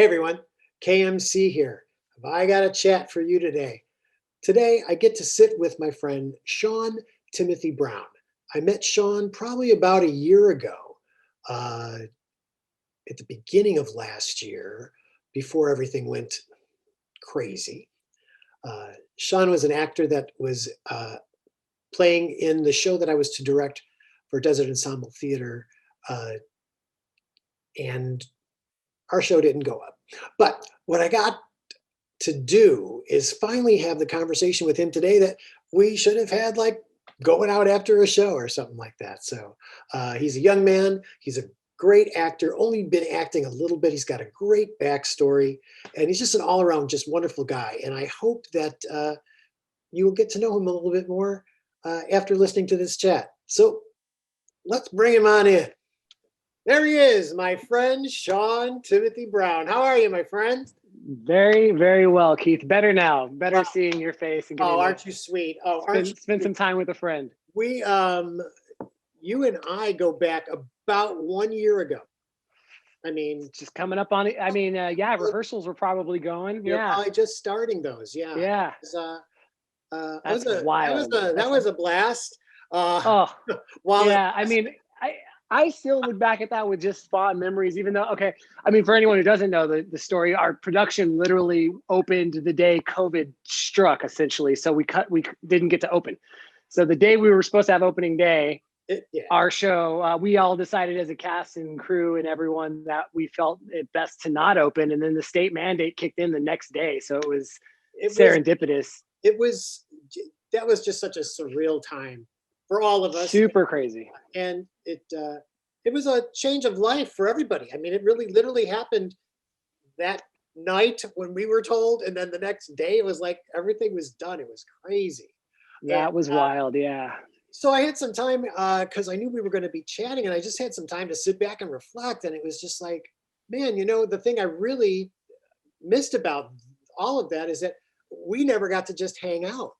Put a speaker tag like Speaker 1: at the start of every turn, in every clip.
Speaker 1: Hey everyone, KMC here. Have I got a chat for you today? Today I get to sit with my friend Sean Timothy Brown. I met Sean probably about a year ago, uh, at the beginning of last year, before everything went crazy. Sean was an actor that was playing in the show that I was to direct for Desert Ensemble Theater, uh, and our show didn't go up. But what I got to do is finally have the conversation with him today that we should have had, like going out after a show or something like that. So he's a young man. He's a great actor, only been acting a little bit. He's got a great backstory, and he's just an all around just wonderful guy. And I hope that you will get to know him a little bit more after listening to this chat. So let's bring him on in. There he is, my friend, Sean Timothy Brown. How are you, my friend?
Speaker 2: Very, very well, Keith. Better now. Better seeing your face. And
Speaker 1: aren't you sweet? Oh, aren't you
Speaker 2: spend some time with a friend.
Speaker 1: We, you and I go back about 1 year ago. I mean,
Speaker 2: just coming up on it. I mean, yeah, rehearsals were probably going.
Speaker 1: You're
Speaker 2: yeah,
Speaker 1: probably just starting those. Yeah.
Speaker 2: Yeah.
Speaker 1: That's wild. That was a blast.
Speaker 2: Yeah. I mean, I still look back at that with just fond memories, even though, okay, I mean, for anyone who doesn't know the story, our production literally opened the day COVID struck, essentially. So we didn't get to open. So the day we were supposed to have opening day, our show, we all decided as a cast and crew and everyone that we felt it best to not open. And then the state mandate kicked in the next day. So it was serendipitous.
Speaker 1: That was just such a surreal time for all of us.
Speaker 2: Super crazy.
Speaker 1: And it was a change of life for everybody. I mean, it really literally happened that night when we were told, and then the next day it was like everything was done. It was crazy.
Speaker 2: That was wild. Yeah.
Speaker 1: So I had some time because I knew we were going to be chatting, and I just had some time to sit back and reflect. And it was just like, man, the thing I really missed about all of that is that we never got to just hang out.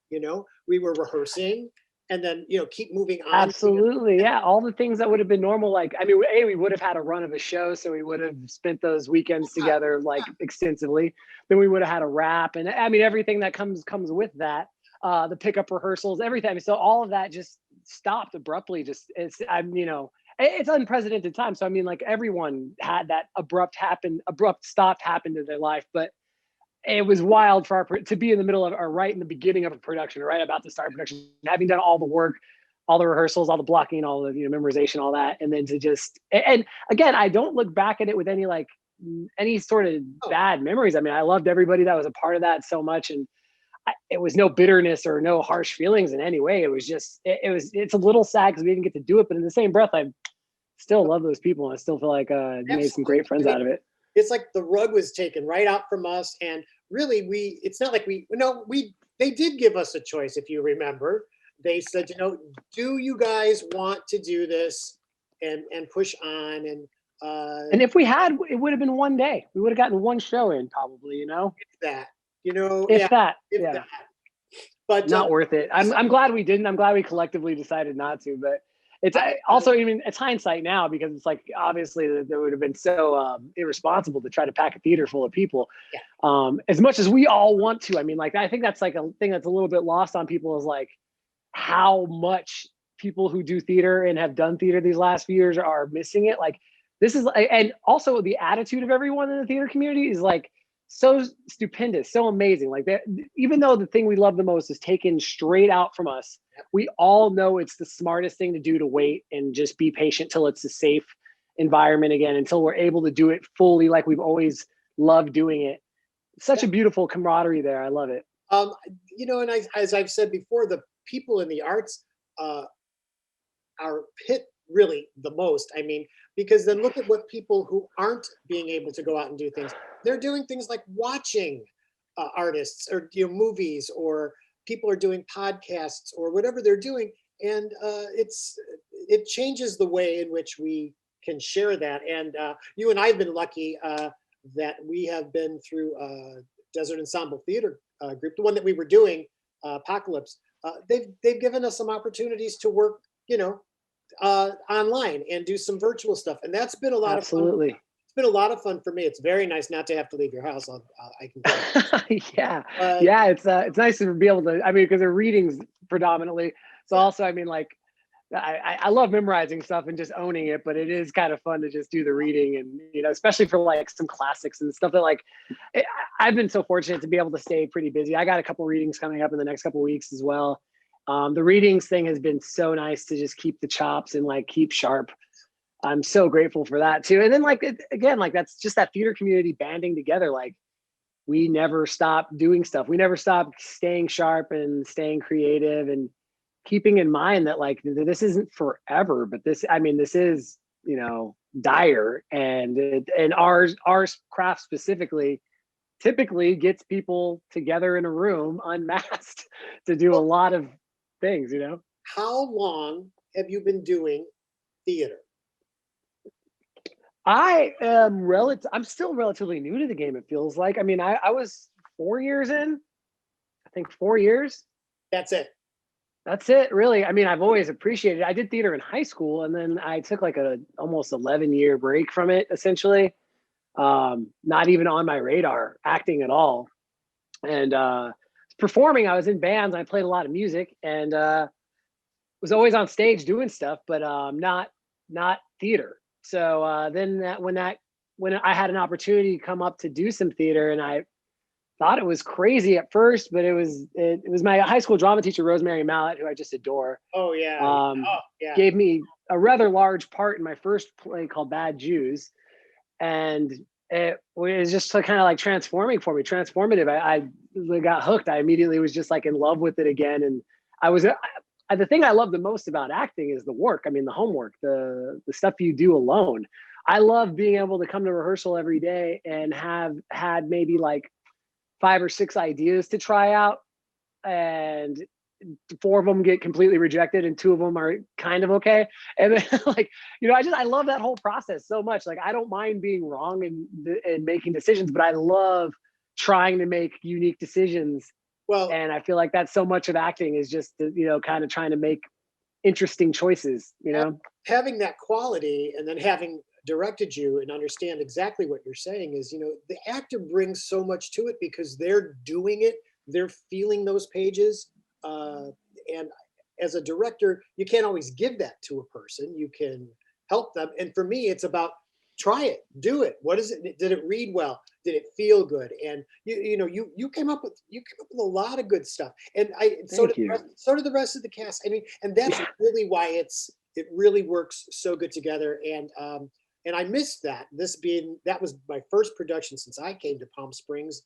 Speaker 1: We were rehearsing and then, keep moving on.
Speaker 2: Absolutely. Yeah. All the things that would have been normal. Like, I mean, we would have had a run of a show. So we would have spent those weekends together, like extensively. Then we would have had a wrap. And I mean, everything that comes with that, the pickup rehearsals, everything. So all of that just stopped abruptly. It's unprecedented time. So, I mean, like everyone had that abrupt stop happen to their life, but it was wild to be in the middle of, or right in the beginning of a production, right about to start production, having done all the work, all the rehearsals, all the blocking, all the memorization, all that, and then to and again, I don't look back at it with any sort of bad memories. I mean, I loved everybody that was a part of that so much, and it was no bitterness or no harsh feelings in any way. It was just it's a little sad because we didn't get to do it, but in the same breath, I still love those people, and I still feel like made some great friends out of it.
Speaker 1: It's like the rug was taken right out from us. And really, it's not like they did give us a choice. If you remember, they said, do you guys want to do this and push on? And
Speaker 2: if we had, it would have been one day. We would have gotten one show in probably,
Speaker 1: If that.
Speaker 2: But not worth it. I'm glad we didn't. I'm glad we collectively decided not to, but it's also, even it's hindsight now, because it's like, obviously that would have been so irresponsible to try to pack a theater full of people.
Speaker 1: Yeah.
Speaker 2: As much as we all want to. I mean, like, I think that's like a thing that's a little bit lost on people, is like how much people who do theater and have done theater these last few years are missing it. Like, this is, and also the attitude of everyone in the theater community is like so stupendous, so amazing. Like, that, even though the thing we love the most is taken straight out from us, we all know it's the smartest thing to do, to wait and just be patient till it's a safe environment again, until we're able to do it fully like we've always loved doing it. Such a beautiful camaraderie there. I love it.
Speaker 1: And as I've said before, the people in the arts are hit really the most. I mean, because then look at what people who aren't being able to go out and do things, they're doing things like watching artists or movies, or people are doing podcasts or whatever they're doing. And it changes the way in which we can share that. And you and I have been lucky that we have been through Desert Ensemble Theater group, the one that we were doing, Apocalypse. They've given us some opportunities to work, online and do some virtual stuff, and that's been a lot of fun. It's been a lot of fun for me. It's very nice not to have to leave your house. I can tell.
Speaker 2: Yeah,
Speaker 1: But
Speaker 2: yeah, it's nice to be able to. I mean, because they're readings predominantly. So
Speaker 1: yeah,
Speaker 2: also, I mean, like I love memorizing stuff and just owning it, but it is kind of fun to just do the reading and especially for like some classics and stuff that like I've been so fortunate to be able to stay pretty busy. I got a couple readings coming up in the next couple weeks as well. The readings thing has been so nice to just keep the chops and like keep sharp. I'm so grateful for that too. And then like again, like that's just that theater community banding together. Like we never stop doing stuff. We never stop staying sharp and staying creative and keeping in mind that like this isn't forever, but this, I mean, this is, dire and our craft specifically typically gets people together in a room unmasked to do a
Speaker 1: well,
Speaker 2: lot of things,
Speaker 1: how long have you been doing theater?
Speaker 2: I'm still relatively new to the game. It feels like, I mean, I was 4 years in, I think 4 years.
Speaker 1: That's it.
Speaker 2: That's it, really. I mean, I've always appreciated it. I did theater in high school, and then I took like a almost 11-year break from it, essentially. Not even on my radar, acting at all. And performing, I was in bands. I played a lot of music, and was always on stage doing stuff, but not theater. So then when I had an opportunity to come up to do some theater, and I thought it was crazy at first, but it was my high school drama teacher, Rosemary Mallett, who I just adore.
Speaker 1: Oh yeah. Oh yeah.
Speaker 2: Gave me a rather large part in my first play called Bad Jews. And it was just kind of like transformative. I got hooked. I immediately was just like in love with it again. And the thing I love the most about acting is the work. I mean, the homework, the stuff you do alone. I love being able to come to rehearsal every day and have had maybe like 5 or 6 ideas to try out, and 4 of them get completely rejected and 2 of them are kind of okay. And then like, I love that whole process so much. Like, I don't mind being wrong and making decisions, but I love trying to make unique decisions.
Speaker 1: Well,
Speaker 2: And I feel like that's so much of acting is just, kind of trying to make interesting choices,
Speaker 1: having that quality and then having directed you and understand exactly what you're saying is, the actor brings so much to it because they're doing it, they're feeling those pages. And as a director, you can't always give that to a person. You can help them. And for me, it's about try it, do it. What is it? Did it read well? Did it feel good? And you came up with a lot of good stuff. And so
Speaker 2: Thank you.
Speaker 1: so did the rest of the cast. I mean, and that's
Speaker 2: Yeah.
Speaker 1: really why it really works so good together. And I missed that. That was my first production since I came to Palm Springs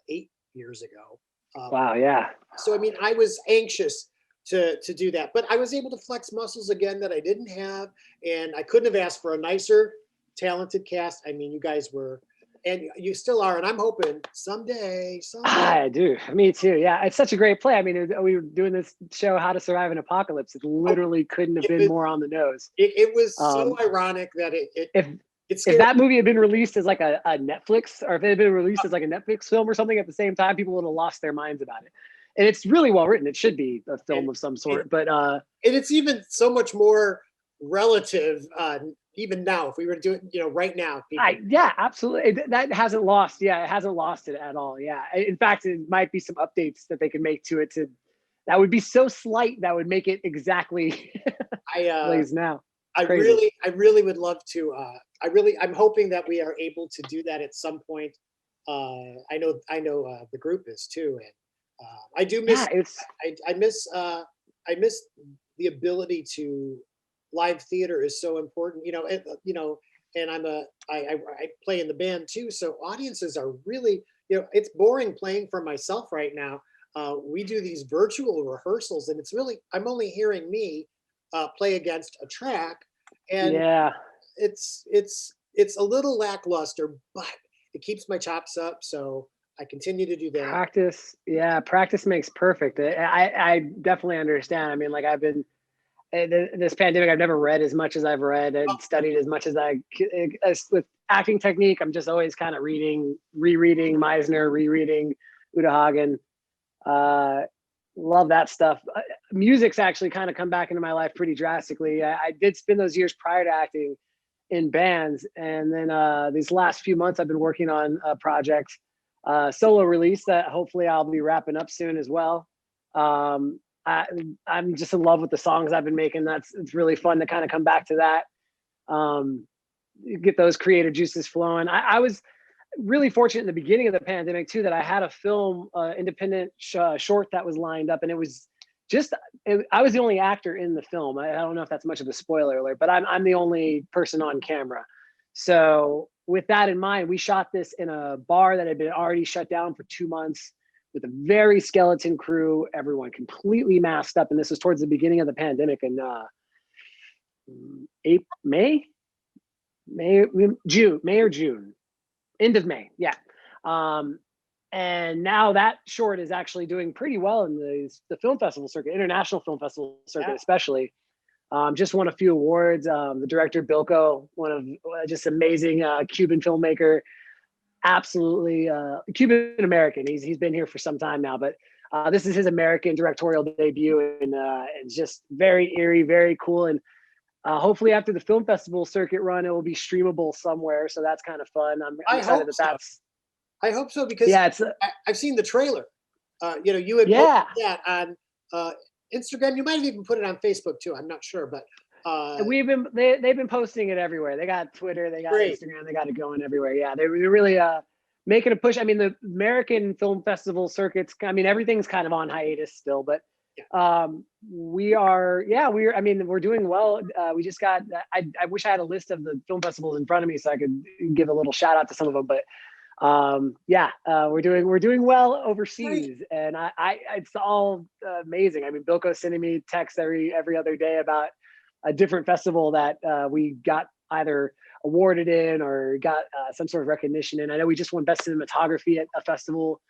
Speaker 1: 8 years ago.
Speaker 2: Wow. Yeah.
Speaker 1: So I mean, I was anxious to do that, but I was able to flex muscles again that I didn't have, and I couldn't have asked for a nicer, talented cast. I mean, you guys were, and you still are, and I'm hoping someday.
Speaker 2: I do. Me too. Yeah. It's such a great play. I mean, we were doing this show, How to Survive an Apocalypse. It
Speaker 1: Oh,
Speaker 2: literally couldn't have
Speaker 1: it
Speaker 2: been
Speaker 1: was,
Speaker 2: more on the nose.
Speaker 1: it was so
Speaker 2: Um,
Speaker 1: ironic that
Speaker 2: if
Speaker 1: it
Speaker 2: if
Speaker 1: scared.
Speaker 2: that movie had been released as like a Netflix, or if it had been released as like a Netflix film or something at the same time, people would have lost their minds about it. And it's really well written. It should be a film
Speaker 1: and,
Speaker 2: of some
Speaker 1: and
Speaker 2: sort. But
Speaker 1: and it's even so much more relative even now if we were to do it right now people.
Speaker 2: yeah, absolutely. That hasn't lost. Yeah, it hasn't lost it at all. Yeah. In fact, it might be some updates that they could make to it that would be so slight that would make it exactly
Speaker 1: I
Speaker 2: plays now.
Speaker 1: I
Speaker 2: Crazy.
Speaker 1: really would love to. I'm hoping that we are able to do that at some point. I know the group is too, and I do miss.
Speaker 2: Yeah, it's
Speaker 1: I miss the ability to live theater is so important. And I play in the band too, so audiences are really it's boring playing for myself right now. We do these virtual rehearsals, and it's really I'm only hearing me play against a track, and
Speaker 2: yeah.
Speaker 1: it's a little lackluster, but it keeps my chops up, so I continue to do that.
Speaker 2: Practice makes perfect. I definitely understand. I mean, like I've been this pandemic, I've never read as much as I've read and studied as much as with acting technique. I'm just always kind of rereading Meisner, rereading Uta Hagen. Love that stuff. Music's actually kind of come back into my life pretty drastically. I did spend those years prior to acting in bands. And then these last few months, I've been working on a project, solo release that hopefully I'll be wrapping up soon as well. I'm just in love with the songs I've been making. It's really fun to kind of come back to that. Get those creative juices flowing. I was really fortunate in the beginning of the pandemic too, that I had a film, independent short that was lined up, and it was I was the only actor in the film. I don't know if that's much of a spoiler alert, but I'm the only person on camera. So with that in mind, we shot this in a bar that had been already shut down for 2 months with a very skeleton crew, everyone completely masked up. And this was towards the beginning of the pandemic in May or June, end of May. Yeah. And now that short is actually doing pretty well in the film festival circuit, international film festival circuit, especially. Just won a few awards. The director, Bilko, one of just amazing Cuban filmmaker, absolutely Cuban American. He's been here for some time now, but this is his American directorial debut, and it's just very eerie, very cool. And hopefully after the film festival circuit run, it will be streamable somewhere. So that's kind of fun. I'm excited that's.
Speaker 1: I hope so, because I've seen the trailer. You had posted that on Instagram. You might have even put it on Facebook too. I'm not sure, but
Speaker 2: they've been posting it everywhere. They got Twitter, they got Instagram, they got it going everywhere. Yeah, they're really making a push. I mean, the American film festival circuits, I mean, everything's kind of on hiatus still, but we're doing well. We just got, I wish I had a list of the film festivals in front of me so I could give a little shout out to some of them, but we're doing well overseas. Great. And it's all amazing. I mean, Bilko's sending me texts every other day about a different festival that we got either awarded in or got some sort of recognition in. I know we just won best cinematography at a festival.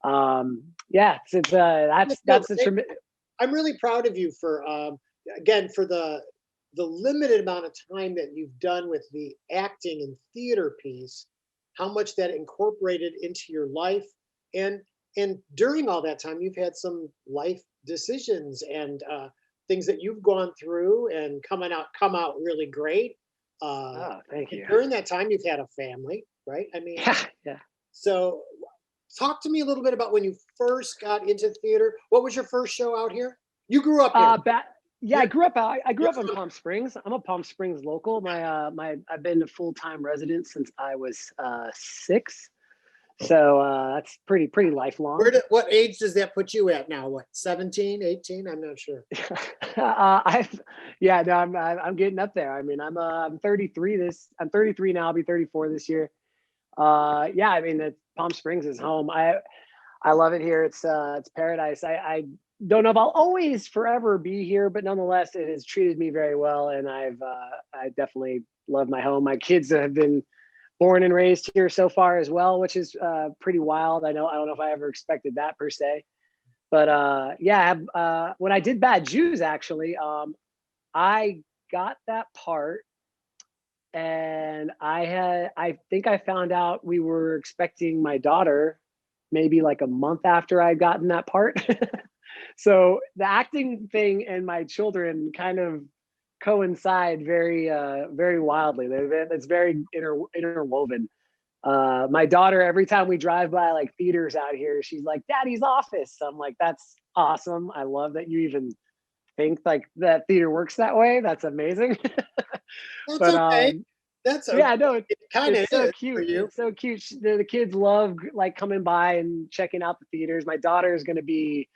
Speaker 2: That's a tremendous.
Speaker 1: I'm really proud of you for again, for the limited amount of time that you've done with the acting and theater piece, how much that incorporated into your life. And during all that time, you've had some life decisions and things that you've gone through and come out really great.
Speaker 2: Thank you.
Speaker 1: During that time, you've had a family, right? I mean,
Speaker 2: yeah.
Speaker 1: So talk to me a little bit about when you first got into theater. What was your first show out here? You grew up here.
Speaker 2: I grew up in Palm Springs. I'm a Palm Springs local. I've been a full-time resident since I was 6. So that's pretty lifelong.
Speaker 1: What age does that put you at now? What, 17, 18? I'm not sure.
Speaker 2: I'm getting up there. I mean, I'm 33 I'm 33 now. I'll be 34 this year. I mean, Palm Springs is home. I love it here. It's paradise. I don't know if I'll always forever be here, but nonetheless, it has treated me very well. And I definitely love my home. My kids have been born and raised here so far as well, which is pretty wild. I don't know if I ever expected that per se, but when I did Bad Jews, actually, I got that part, and I think I found out we were expecting my daughter maybe like a month after I'd gotten that part. So the acting thing and my children kind of coincide very wildly. It's very interwoven. My daughter, every time we drive by like theaters out here, she's like, "Daddy's office." I'm like, "That's awesome. I love that you even think like that theater works that way. That's amazing."
Speaker 1: That's okay. That's okay.
Speaker 2: Yeah, no,
Speaker 1: it kind of
Speaker 2: so cute. It's so cute. The kids love like coming by and checking out the theaters. My daughter is going to be,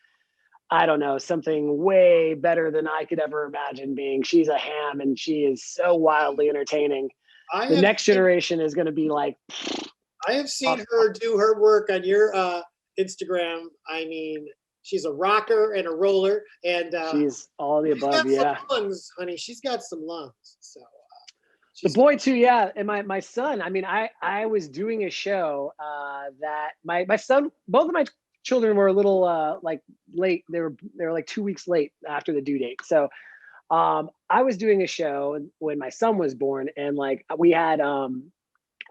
Speaker 2: I don't know, something way better than I could ever imagine being. She's a ham, and she is so wildly entertaining. The next generation is going to be like.
Speaker 1: I have seen her do her work on your Instagram. I mean, she's a rocker and a roller, and
Speaker 2: she's all the above. Yeah,
Speaker 1: some lungs, honey. She's got some lungs. So
Speaker 2: the boy too. Yeah, and my son. I mean, I was doing a show that my son, both of my children were a little like late. They were like 2 weeks late after the due date. So I was doing a show when my son was born, and like we had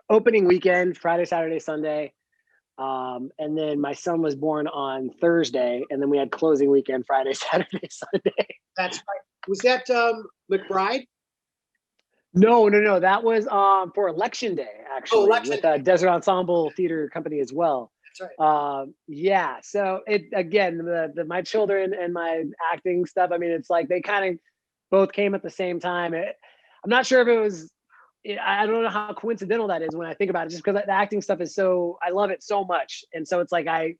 Speaker 2: opening weekend, Friday, Saturday, Sunday. And then my son was born on Thursday, and then we had closing weekend, Friday, Saturday, Sunday.
Speaker 1: That's right. Was that McBride?
Speaker 2: No. That was for election day,
Speaker 1: Oh,
Speaker 2: actually,
Speaker 1: election
Speaker 2: with
Speaker 1: day.
Speaker 2: a Desert Ensemble Theater Company as well.
Speaker 1: That's right.
Speaker 2: Yeah. So it again, the my children and my acting stuff. I mean, it's like they kind of both came at the same time. I'm not sure if it was. I don't know how coincidental that is when I think about it. Just because the acting stuff is so, I love it so much, and so it's like I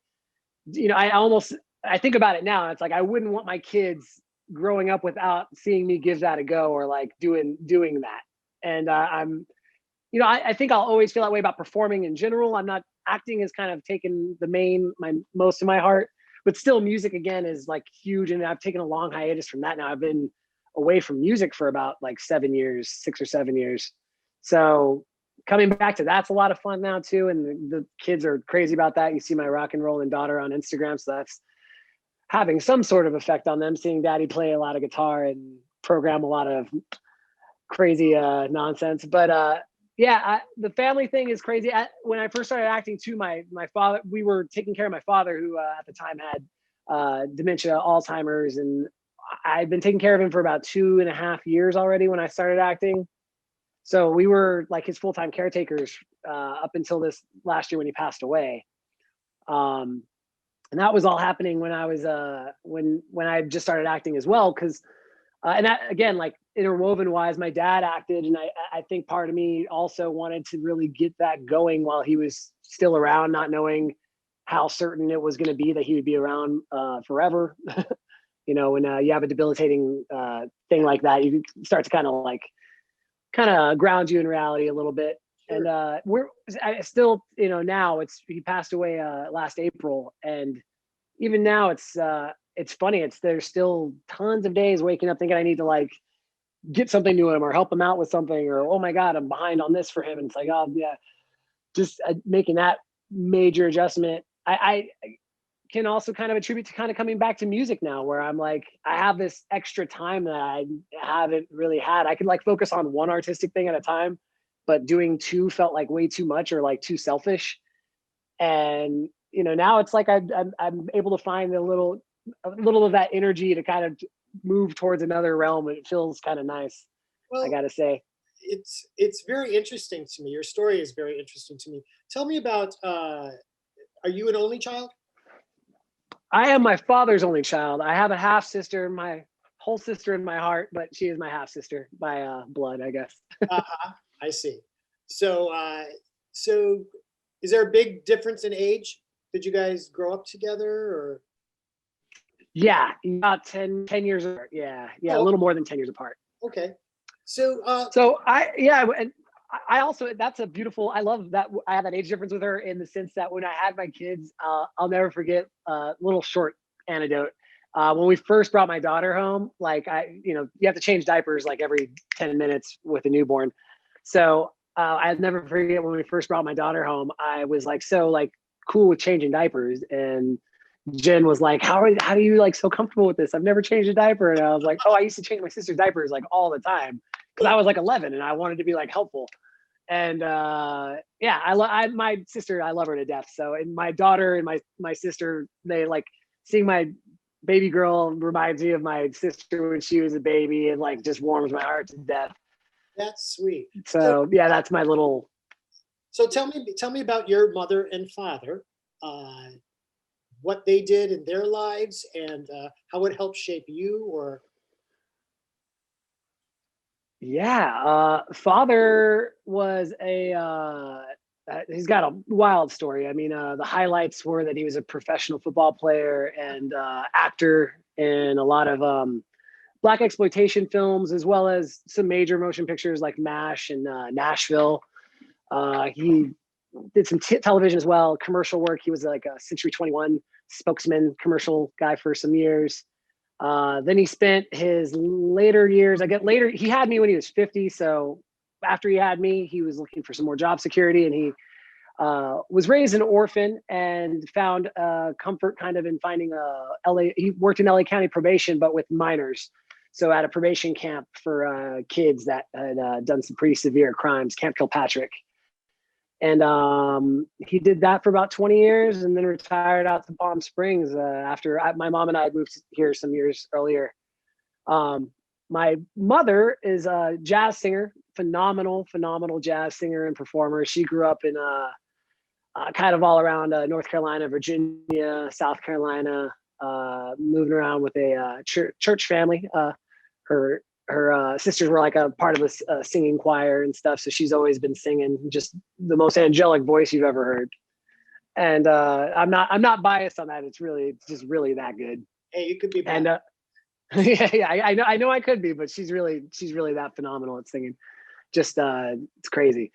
Speaker 2: think about it now. And it's like I wouldn't want my kids growing up without seeing me give that a go or like doing that. And I think I'll always feel that way about performing in general. I'm not acting has kind of taken my most of my heart, but still music again is like huge. And I've taken a long hiatus from that now. I've been away from music for about like 7 years, 6 or 7 years. So coming back to that's a lot of fun now too. And the kids are crazy about that. You see my rock and rolling daughter on Instagram. So that's having some sort of effect on them, seeing daddy play a lot of guitar and program a lot of crazy nonsense. But the family thing is crazy. When I first started acting too, my father, we were taking care of my father, who at the time had dementia, Alzheimer's, and I'd been taking care of him for about 2.5 years already when I started acting. So we were like his full-time caretakers up until this last year when he passed away. And that was all happening when I was when I just started acting as well, because and that again, like interwoven wise, my dad acted, and I think part of me also wanted to really get that going while he was still around, not knowing how certain it was going to be that he would be around forever. When you have a debilitating thing like that, you start to kind of ground you in reality a little bit.
Speaker 1: Sure.
Speaker 2: And I still, now he passed away last April, and even now it's funny. There's still tons of days waking up thinking I need to like get something to him or help him out with something, or oh my god, I'm behind on this for him, and it's like, oh yeah, just making that major adjustment. I can also kind of attribute to kind of coming back to music now, where I'm like, I have this extra time that I haven't really had. I could like focus on one artistic thing at a time, but doing two felt like way too much or like too selfish. And now it's like I'm able to find a little of that energy to kind of move towards another realm, and it feels kind of nice. I
Speaker 1: Well,
Speaker 2: gotta say.
Speaker 1: it's very interesting to me. Your story is very interesting to me. Tell me about. Are you an only child?
Speaker 2: I am my father's only child. I have a half sister, my whole sister in my heart, but she is my half sister by blood, I guess.
Speaker 1: I see. So, so is there a big difference in age? Did you guys grow up together, or?
Speaker 2: Yeah, about 10 years apart. Yeah, a
Speaker 1: Oh,
Speaker 2: little more than 10 years apart.
Speaker 1: okay. So,
Speaker 2: So and I also, that's a beautiful, I love that I have that age difference with her, in the sense that when I had my kids, I'll never forget a little short anecdote. When we first brought my daughter home, like you have to change diapers like every 10 minutes with a newborn. So I'll never forget when we first brought my daughter home, I was like, so like cool with changing diapers. And Jen was like, how do you like so comfortable with this? I've never changed a diaper. And I was like, oh, I used to change my sister's diapers like all the time, because I was like 11 and I wanted to be like helpful. And my sister, I love her to death. So, and my daughter and my sister, they like, seeing my baby girl reminds me of my sister when she was a baby, and like just warms my heart to death.
Speaker 1: that's sweet.
Speaker 2: So yeah, that's my little.
Speaker 1: So tell me about your mother and father, what they did in their lives, and how it helped shape you. Or
Speaker 2: Yeah, father was he's got a wild story. I mean, the highlights were that he was a professional football player and actor in a lot of black exploitation films, as well as some major motion pictures like MASH and Nashville. He did some television as well, commercial work. He was like a Century 21 spokesman commercial guy for some years. Then he spent his later years, he had me when he was 50. So after he had me, he was looking for some more job security, and he was raised an orphan and found comfort kind of in finding he worked in LA County probation, but with minors. So at a probation camp for kids that had done some pretty severe crimes, Camp Kilpatrick. And he did that for about 20 years, and then retired out to Palm Springs after my mom and I had moved here some years earlier. My mother is a jazz singer, phenomenal jazz singer and performer. She grew up in kind of all around North Carolina, Virginia, South Carolina, moving around with a church family. Her sisters were like a part of a singing choir and stuff, so she's always been singing, just the most angelic voice you've ever heard. And I'm not biased on that. It's just really that good.
Speaker 1: Hey, you could be
Speaker 2: bad. And yeah, I know I could be, but she's really that phenomenal at singing. Just it's crazy.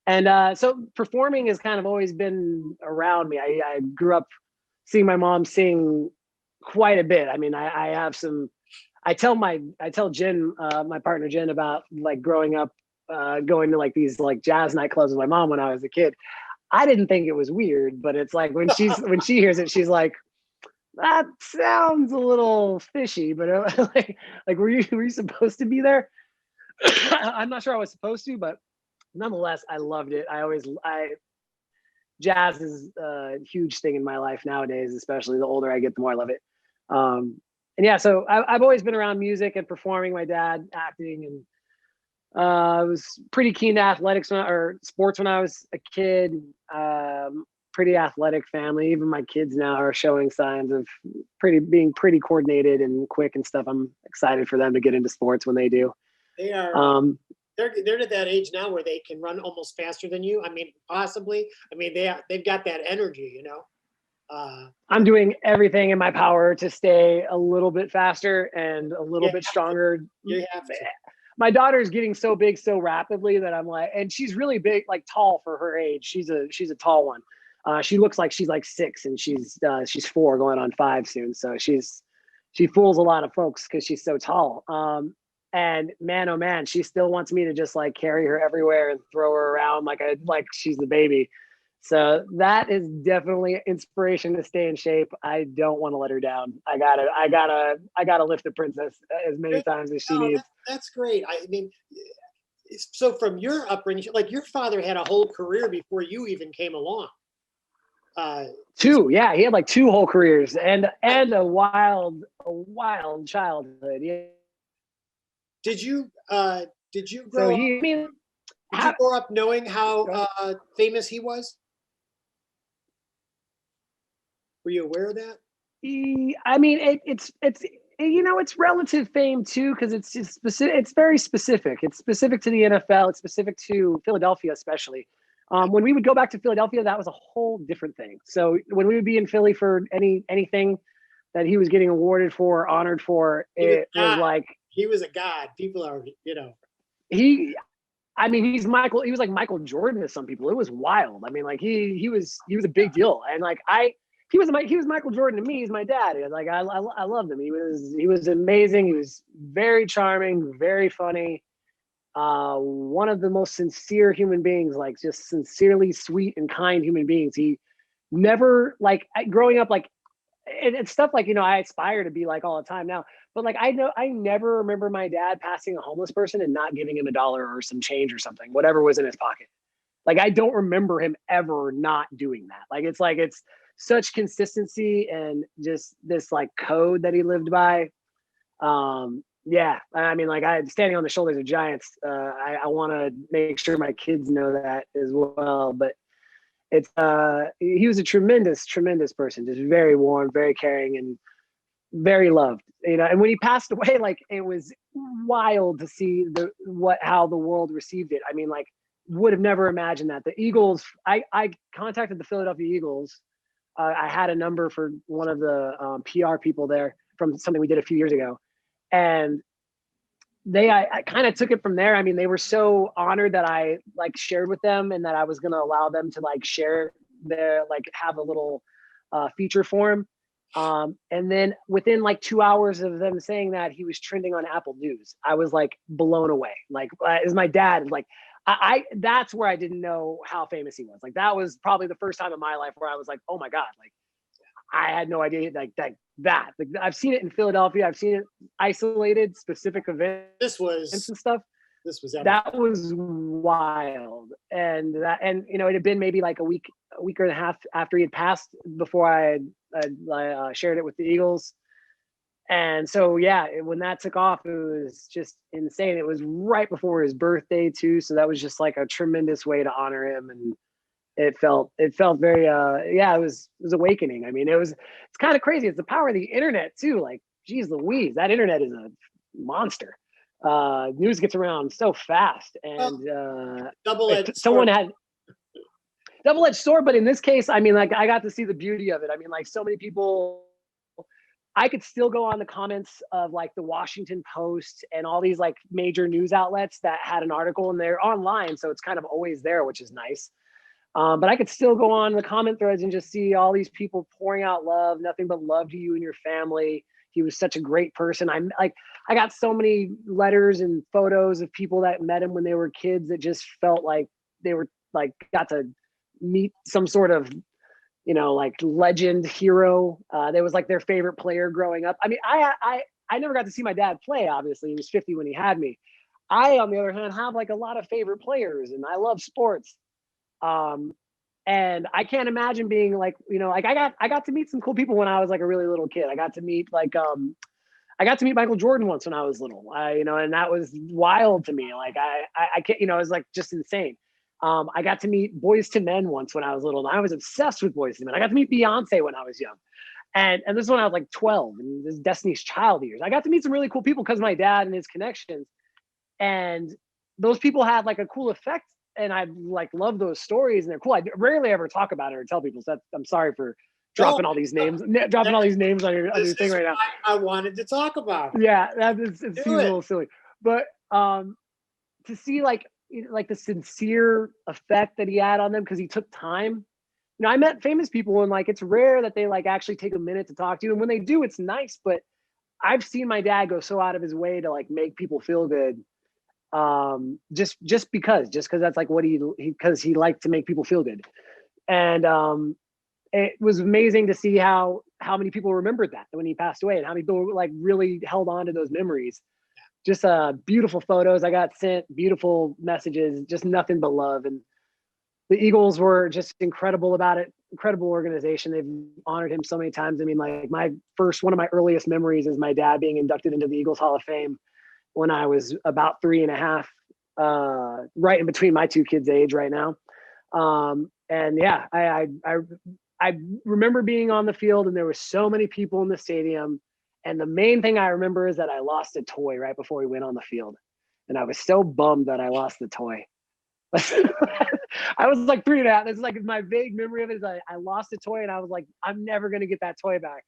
Speaker 2: And so performing has kind of always been around me. I grew up seeing my mom sing quite a bit. I mean, I have some. I tell Jen, my partner Jen, about like growing up, going to like these like jazz nightclubs with my mom when I was a kid. I didn't think it was weird, but it's like when she hears it, she's like, that sounds a little fishy. But like were you supposed to be there? I'm not sure I was supposed to, but nonetheless, I loved it. Jazz is a huge thing in my life nowadays, especially the older I get, the more I love it. And yeah, so I've always been around music and performing. My dad acting, and I was pretty keen to athletics or sports when I was a kid. Pretty athletic family. Even my kids now are showing signs of being pretty coordinated and quick and stuff. I'm excited for them to get into sports when they do.
Speaker 1: They are. They're at that age now where they can run almost faster than you. I mean, possibly. I mean, they've got that energy, you know.
Speaker 2: I'm doing everything in my power to stay a little bit faster and a little bit stronger.
Speaker 1: You have to.
Speaker 2: My daughter's getting so big so rapidly that I'm like, and she's really big, like tall for her age. She's a tall one. She looks like she's like 6, and she's 4 going on 5 soon. So she fools a lot of folks because she's so tall. And man, oh man, she still wants me to just like carry her everywhere and throw her around like she's the baby. So that is definitely inspiration to stay in shape. I don't want to let her down. I gotta lift the princess as many times as she needs.
Speaker 1: That's great. I mean, so from your upbringing, like your father had a whole career before you even came along.
Speaker 2: 2, yeah, he had like 2 whole careers and a wild childhood. Yeah.
Speaker 1: Did you grow up knowing how famous he was? Were you aware of that?
Speaker 2: I mean, it's it's relative fame too, because it's just specific. It's very specific. It's specific to the NFL. It's specific to Philadelphia, especially. When we would go back to Philadelphia, that was a whole different thing. So when we would be in Philly for anything that he was getting awarded for, honored for, it was like
Speaker 1: he was a god. People are,
Speaker 2: I mean, he was like Michael Jordan to some people. It was wild. I mean, like he was a big deal, and like he was Michael Jordan to me. He's my dad. Like I loved him. He was amazing. He was very charming, very funny. One of the most sincere human beings, like just sincerely sweet and kind human beings. He never growing up, like it's stuff like, I aspire to be like all the time now, but like, I never remember my dad passing a homeless person and not giving him $1 or some change or something, whatever was in his pocket. Like, I don't remember him ever not doing that. Like, it's such consistency and just this like code that he lived by. Yeah, I mean, like standing on the shoulders of giants. I want to make sure my kids know that as well. But he was a tremendous person, just very warm, very caring, and very loved. And when he passed away, like it was wild to see how the world received it. I mean, like would have never imagined that. The Eagles. I contacted the Philadelphia Eagles. I had a number for one of the PR people there from something we did a few years ago. And I kind of took it from there. I mean, they were so honored that I like shared with them and that I was going to allow them to like share have a little feature for him. And then within like 2 hours of them saying that, he was trending on Apple News. I was like blown away. Like as my dad, like that's where I didn't know how famous he was. Like that was probably the first time in my life where I was like, oh my God, like I had no idea like that. Like I've seen it in Philadelphia. I've seen it isolated, specific events.
Speaker 1: This was
Speaker 2: and stuff. That was wild, and it had been maybe like a week and a half after he had passed before I shared it with the Eagles, And so, yeah, when that took off, it was just insane. It was right before his birthday too. So that was just like a tremendous way to honor him. And it felt very, yeah, it was awakening. I mean, it's kind of crazy. It's the power of the internet too. Like, geez Louise, that internet is a monster. News gets around so fast, and
Speaker 1: Double-edged
Speaker 2: someone
Speaker 1: sword.
Speaker 2: had double-edged sword. But in this case, I mean, like, I got to see the beauty of it. I mean, like, so many people, I could still go on the comments of like the Washington Post and all these like major news outlets that had an article, and they're online, so it's kind of always there, which is nice. But I could still go on the comment threads and just see all these people pouring out love, nothing but love to you and your family. He was such a great person. I got so many letters and photos of people that met him when they were kids that just felt like they were like got to meet some sort of, like legend hero. That was like their favorite player growing up. I mean, I never got to see my dad play. Obviously, he was 50 when he had me. I, on the other hand, have like a lot of favorite players, and I love sports. And I can't imagine being like, like I got to meet some cool people when I was like a really little kid. I got to meet I got to meet Michael Jordan once when I was little. And that was wild to me. Like I can't, it was like just insane. I got to meet Boys to Men once when I was little, and I was obsessed with Boys to Men. I got to meet Beyonce when I was young. And this is when I was like 12, and this is Destiny's Child years. I got to meet some really cool people because of my dad and his connections. And those people had like a cool effect, and I like love those stories, and they're cool. I rarely ever talk about it or tell people. So I'm sorry for dropping all these names, on your thing right now.
Speaker 1: I wanted to talk about it.
Speaker 2: Yeah, it seems a little silly, but to see like the sincere effect that he had on them because he took time. I met famous people, and like it's rare that they like actually take a minute to talk to you, and when they do, it's nice. But I've seen my dad go so out of his way to like make people feel good, just because that's like what because he liked to make people feel good. And it was amazing to see how many people remembered that when he passed away, and how many people like really held on to those memories. Just beautiful photos I got sent, beautiful messages, just nothing but love. And the Eagles were just incredible about it. Incredible organization. They've honored him so many times. I mean, like one of my earliest memories is my dad being inducted into the Eagles Hall of Fame when I was about 3.5, right in between my two kids' age right now. And yeah, I remember being on the field, and there were so many people in the stadium. And the main thing I remember is that I lost a toy right before we went on the field. And I was so bummed that I lost the toy. I was like 3.5. It's like my vague memory of it is I lost a toy, and I was like, I'm never going to get that toy back.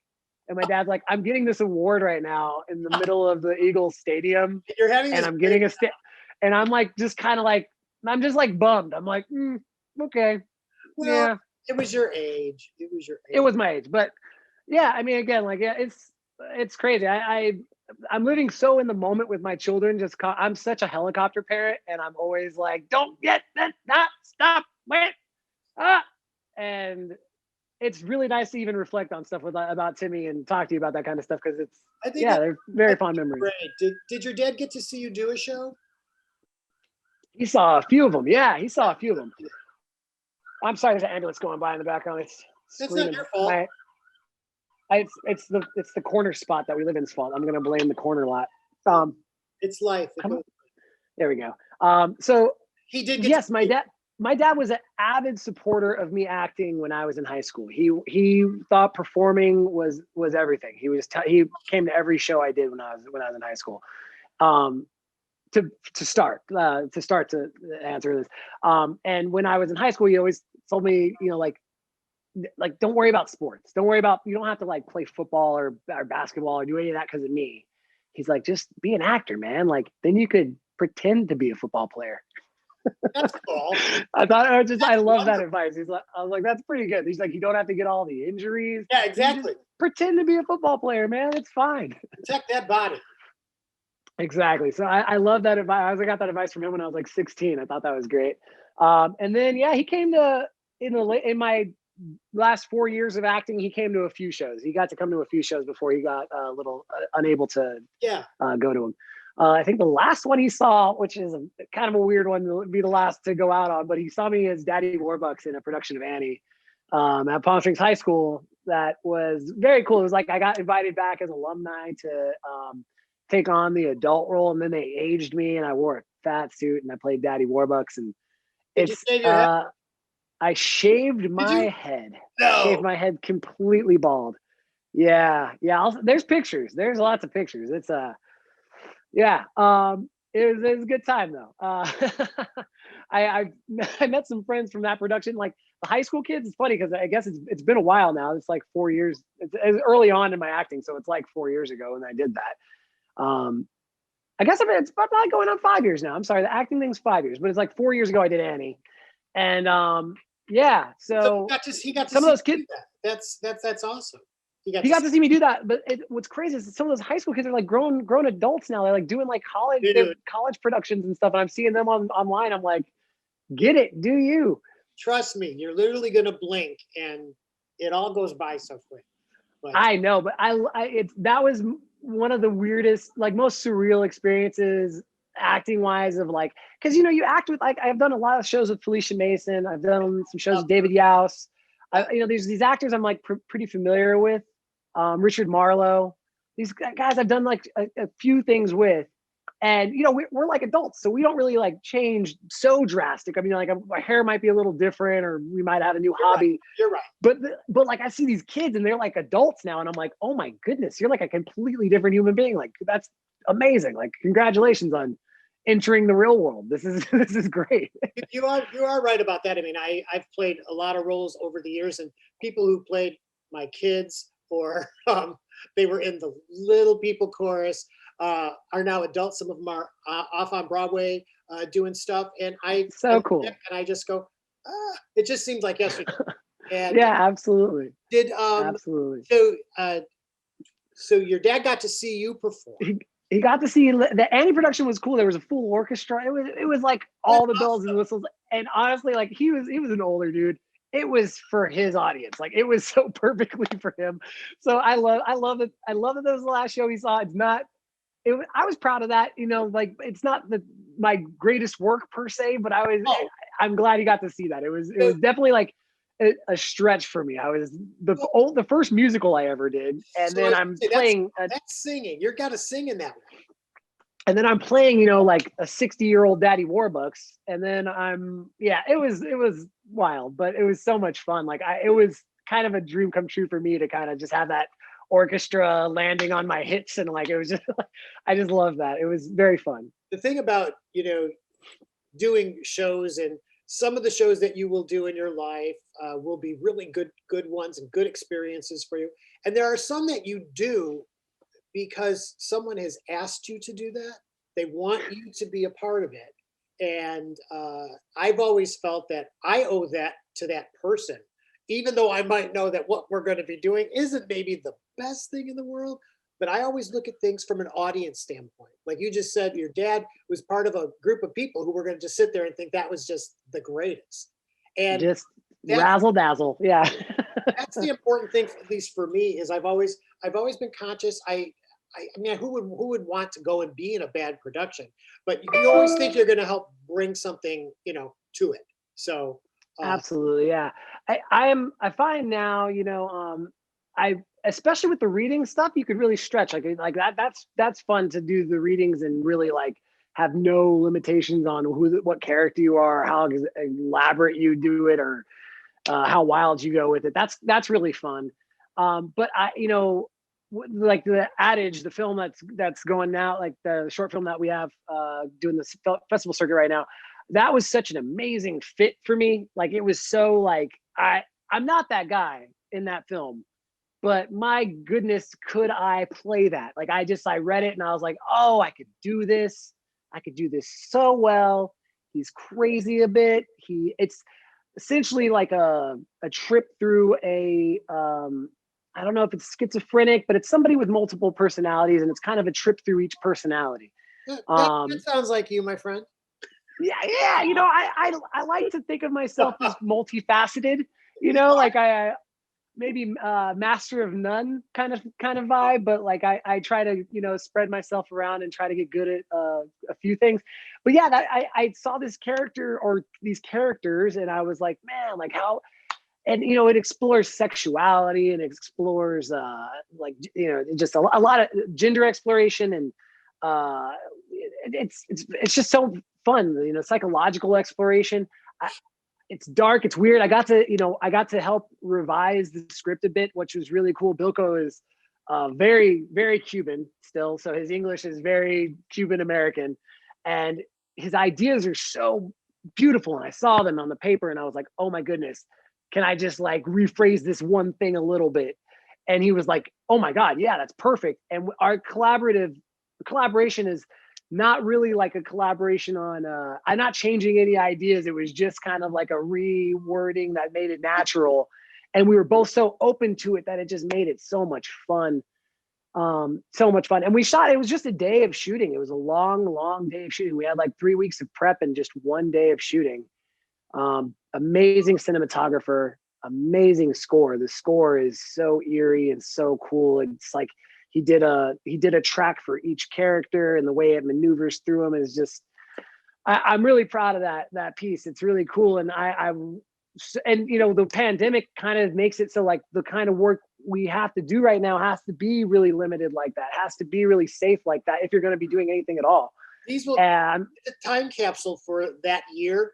Speaker 2: And my dad's like, I'm getting this award right now in the middle of the Eagles stadium.
Speaker 1: You're having
Speaker 2: and I'm getting and I'm like, just kind of like, I'm just like bummed. I'm like, okay.
Speaker 1: Well,
Speaker 2: yeah.
Speaker 1: It was your age.
Speaker 2: It was my age. But yeah, I mean, again, like, yeah, it's crazy. I'm living so in the moment with my children. I'm such a helicopter parent, and I'm always like, don't get that, stop, wait, and it's really nice to even reflect on stuff about Timmy and talk to you about that kind of stuff, because they're very fond memories.
Speaker 1: Great. Did your dad get to see you do a show?
Speaker 2: He saw a few of them. Yeah, he saw a few of them. I'm sorry, there's an ambulance going by in the background. It's screaming.
Speaker 1: Not your fault.
Speaker 2: It's the corner spot that we live in's fault. I'm gonna blame the corner lot.
Speaker 1: It's life.
Speaker 2: There we go. So
Speaker 1: he did.
Speaker 2: Yes, my dad was an avid supporter of me acting when I was in high school. He thought performing was everything. He came to every show I did when I was in high school. To start to answer this. And when I was in high school, he always told me, like don't worry about sports. You don't have to like play football or basketball or do any of that because of me. He's like, just be an actor, man. Like then you could pretend to be a football player.
Speaker 1: That's cool.
Speaker 2: I love that advice. I was like, that's pretty good. He's like, you don't have to get all the injuries.
Speaker 1: Yeah, exactly.
Speaker 2: Pretend to be a football player, man. It's fine.
Speaker 1: Protect that body.
Speaker 2: Exactly. So I love that advice. I got that advice from him when I was like 16. I thought that was great. And then he came to in my last 4 years of acting. He came to a few shows. He got to come to a few shows before he got a little unable to go to them. I think the last one he saw, which is kind of a weird one, to be the last to go out on, but he saw me as Daddy Warbucks in a production of Annie. at Palm Springs High School. That was very cool. It was like I got invited back as alumni to take on the adult role, and then they aged me, and I wore a fat suit, and I played Daddy Warbucks. And
Speaker 1: Did you
Speaker 2: it's
Speaker 1: shave your head?
Speaker 2: I shaved my
Speaker 1: you?
Speaker 2: head.
Speaker 1: No.
Speaker 2: Shaved my head completely bald. Yeah. There's pictures. There's lots of pictures. It's yeah. It was a good time though. I met some friends from that production, like the high school kids. It's funny because I guess it's been a while now. It's like 4 years. It's early on in my acting, so it's like 4 years ago when I did that. I guess it's probably going on 5 years now. I'm sorry, the acting thing's 5 years, but it's like 4 years ago I did Annie, and yeah. So
Speaker 1: he got to
Speaker 2: some
Speaker 1: see
Speaker 2: of those kids.
Speaker 1: That's awesome. He got
Speaker 2: to see me do that. But what's crazy is some of those high school kids are like grown adults now. They're like doing like college productions and stuff. And I'm seeing them online. I'm like, get it, do you?
Speaker 1: Trust me, you're literally gonna blink and it all goes by so quick. But
Speaker 2: I know, but that was one of the weirdest, like most surreal experiences acting wise of like, because you act with, like, I've done a lot of shows with Felicia Mason. I've done some shows with David Yaus. There's these actors I'm like pretty familiar with. Richard Marlowe, these guys I've done like a few things with, and we're like adults, so we don't really like change so drastic. I mean, like our hair might be a little different, or we might have a new hobby.
Speaker 1: Right. You're right.
Speaker 2: But like I see these kids and they're like adults now, and I'm like, oh my goodness, you're like a completely different human being. Like that's amazing. Like congratulations on entering the real world. This is great.
Speaker 1: You are right about that. I mean, I've played a lot of roles over the years, and people who played my kids, or they were in the Little People chorus, are now adults. Some of them are off on Broadway doing stuff, and
Speaker 2: cool.
Speaker 1: And I just go, it just seems like yesterday. And
Speaker 2: yeah, absolutely.
Speaker 1: Absolutely. So your dad got to see you perform.
Speaker 2: He got to see the Annie production was cool. There was a full orchestra. It was like all the bells and whistles. And honestly, like he was an older dude. It was for his audience. Like it was so perfectly for him. So I love it. I love that that was the last show he saw. I was proud of that. Like it's not my greatest work per se, but I'm glad he got to see that. It was definitely like a stretch for me. I was the first musical I ever did, and then I'm playing.
Speaker 1: That's singing. You've got to sing in that one.
Speaker 2: And then I'm playing, like a 60-year-old Daddy Warbucks, and then it was wild, but it was so much fun. Like it was kind of a dream come true for me to kind of just have that orchestra landing on my hits, and like it was just, I just love that. It was very fun.
Speaker 1: The thing about doing shows, and some of the shows that you will do in your life will be really good ones and good experiences for you, and there are some that you do because someone has asked you to do that. They want you to be a part of it. And I've always felt that I owe that to that person, even though I might know that what we're going to be doing isn't maybe the best thing in the world. But I always look at things from an audience standpoint. Like you just said, your dad was part of a group of people who were going to just sit there and think that was just the greatest. And
Speaker 2: just razzle dazzle. Yeah.
Speaker 1: That's the important thing, at least for me, is I've always been conscious. I mean, who would want to go and be in a bad production? But you always think you're going to help bring something, to it. So
Speaker 2: absolutely, yeah. I find now, especially with the reading stuff, you could really stretch like that. That's fun to do the readings and really like have no limitations on what character you are, how elaborate you do it, or how wild you go with it. That's really fun. But like the Adage, the film that's going now, like the short film that we have doing this festival circuit right now, that was such an amazing fit for me. Like it was so like I'm not that guy in that film, but my goodness, could I play that? Like I read it and I was like, oh, I could do this. I could do this so well. He's crazy a bit. It's essentially like a trip through I don't know if it's schizophrenic, but it's somebody with multiple personalities, and it's kind of a trip through each personality.
Speaker 1: That sounds like you, my friend.
Speaker 2: Yeah. I like to think of myself as multifaceted. Like I maybe master of none kind of vibe, but like I try to spread myself around and try to get good at a few things. But yeah, I saw this character or these characters, and I was like, man, like and it explores sexuality, and it explores just a lot of gender exploration, and it's just so fun, psychological exploration. It's dark, it's weird. I got to help revise the script a bit, which was really cool. Bilko is very, very Cuban still, so his English is very Cuban American, and his ideas are so beautiful. And I saw them on the paper, and I was like, oh my goodness, can I just like rephrase this one thing a little bit? And he was like, oh my God, yeah, that's perfect. And our collaboration is not really like a collaboration on I'm not changing any ideas. It was just kind of like a rewording that made it natural. And we were both so open to it that it just made it so much fun. So much fun. And we shot, it was just a day of shooting. It was a long day of shooting. We had like 3 weeks of prep and just one day of shooting. Amazing cinematographer, amazing score. The score is so eerie and so cool. It's like he did a track for each character, and the way it maneuvers through them is just, I'm really proud of that piece. It's really cool. And the pandemic kind of makes it so like the kind of work we have to do right now has to be really limited like that, has to be really safe like that if you're going to be doing anything at all.
Speaker 1: These will be a time capsule for that year